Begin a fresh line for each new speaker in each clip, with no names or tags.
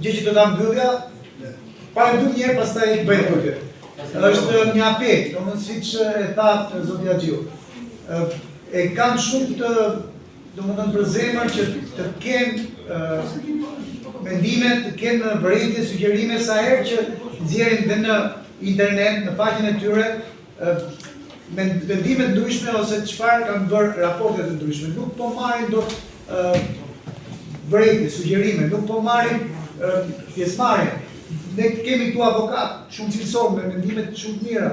gjë që do ta mbyllja, pa e mbyll një herë pastaj bëj pyetje. Është një apel, domethënë siç e tha zoti Axhiu. E kanë shumë të domethënë për zemër që të kenë mendime, të kenë vërejtje, sugjerime sa herë që nxjerrin dhe në internet, në faqen e tyre, mendime të ndryshme ose çfarë kanë bërë raporte të ndryshme. Nuk po marrin dot vërejtje, sugjerime, nuk po marrin pjesëmarrje. Ne kemi këtu avokat, shumë cilësor, me mendimet shumë mira.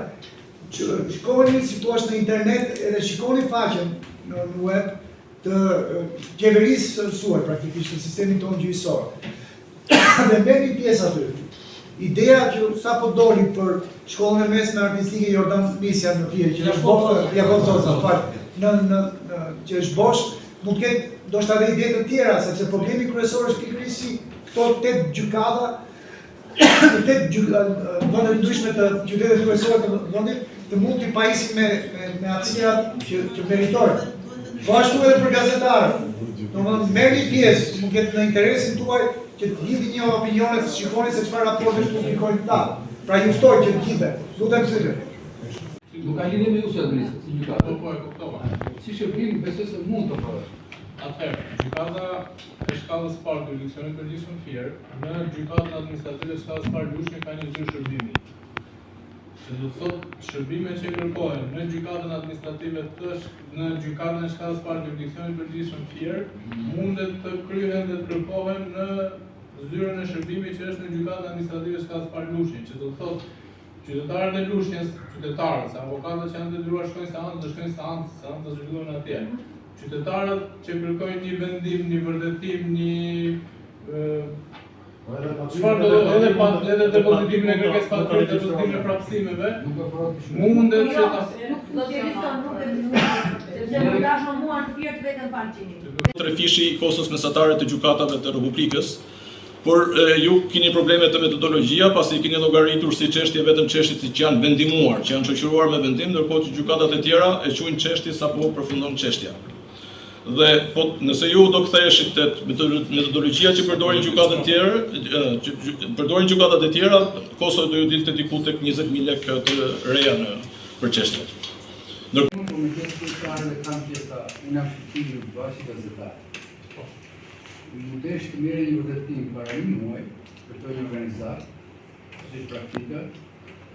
Shikoni, si thua në internet, edhe shikoni faqen në web të qeverisë së mësuar, praktikisht, të sistemin tonë gjyqësor. Dhe merrni pjesë aty. Ideja që sa po doli për shkollën e mesme artistike Jordan Misja në Fier, që është bosh, Jakob Zoza, që është bosh, mund të ketë ndoshta edhe ide të tjera, sepse problemi kryesor është pikërisht këto 8 gjykata, 8 vende ndryshme të qytetit kryesor të vendit të mund të pajisin me aktësirat që meritojnë. Po ashtu edhe për gazetarët. Domethënë merrni pjesë, mund të ketë në interesin tuaj që të gjithë një opinione të shikoni se çfarë raportesh publikojnë ta. Pra ju ftoj që të gjithë. Lutem pyetje.
Nuk ka lidhje me ju si administratë, si gjykatë.
Po e kuptova.
Si shërbim, besoj se mund të bëhet.
Atëherë, gjykata e shkallës parë të jurisdiksionit përgjithshëm Fier, në gjykatën administrative shkallës parë Lushni ka një zyrë shërbimi. Që do të thotë shërbimet që kërkohen në gjykatën administrative në gjykatën e shkallës parë të jurisdiksionit përgjithshëm Fier, mundet të kryhen dhe të kërkohen në zyrën e shërbimit që është në gjykatën administrative shkallës parë Lushni, që do të thotë qytetarët e Lushnjës, qytetarët, se avokatët që janë detyruar shkojnë seancë, do shkojnë seancë të zhvillohen atje. Qytetarët që kërkojnë një vendim, një vërtetim, edhe depozitimin e kërkesë fakturit, depozitimin e prapësimeve, mundet që
Tre fishi i kostos mesatare të gjykatave të Republikës, por ju keni probleme të metodologjia, pasi keni llogaritur si çështje vetëm çështjet që janë vendimuar, që janë shoqëruar me vendim, ndërkohë që gjykatat e tjera e quajnë çështje sapo përfundon çështja. Dhe po nëse ju do ktheheshit te metodologjia që përdorin gjykatat e tjera, kosto do ju dilte diku tek 20.000 lekë të reja për çështjet.
Mundesh të merre një vërtetim para një muaj për të një organizat, që është praktika,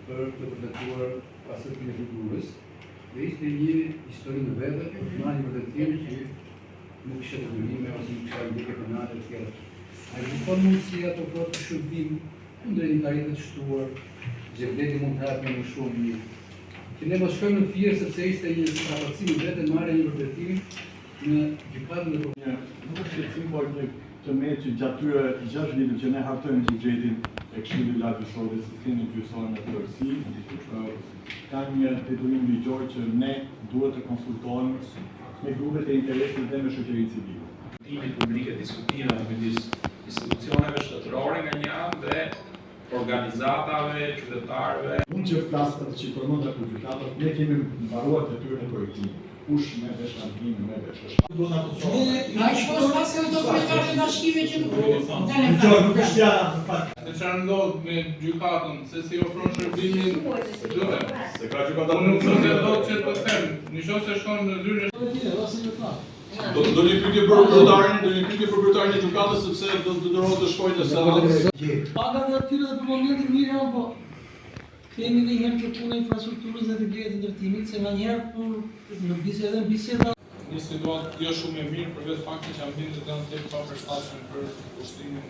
për të vërtetuar pasurinë e figurës, dhe ishte një histori në vetë, për të marrë një vërtetim që nuk ishte të dërime ose nuk ishte ndjekje penale e tjera. A gjithmonë mundësi ato për të shërbim kundër një tarife të shtuar, xhebleti mund të hapë më shumë mirë. Që ne mos shkojmë në Fier sepse ishte një strapacim vetë marrë një vërtetim në gjykatën e Kosovës.
Nuk është shqetësim, por një të me që gjatë tyre 6 vite që ne hartojmë buxhetin e Këshillit Lartësor dhe sistemin gjyqësor në tërësi, ka një detyrim ligjor që ne duhet të konsultohemi me grupet e interesit dhe me shoqërinë civile.
Diskutimet publike, diskutimeve midis institucioneve shtetërore nga një anë dhe organizatave, qytetarëve.
Unë që flas për që përmenda për gjykatat, ne kemi mbaruar detyrën e projektimit. Kush me vesh shkallime, me vesh është.
Na shkos pas e dokumentarë në arkive që
Nuk është ja fakt.
Se çfarë ndodh me gjykatën, se si ofron shërbimin,
Se ka gjykata
nuk do të thotë që të them, nëse shkon në zyrën
Do një pyetje për kryetarin e gjykatës sepse do të dërohet të shkojnë në sallë.
paga dhe atyre dhe për momentin mirë, po kemi dhe njërë të punë e infrastrukturës dhe të vlerë të ndërtimit, se nga njerë në biseda.
Një situatë jo shumë e mirë përveç faktit që ambientet janë të papërshtatshme për ushtrimin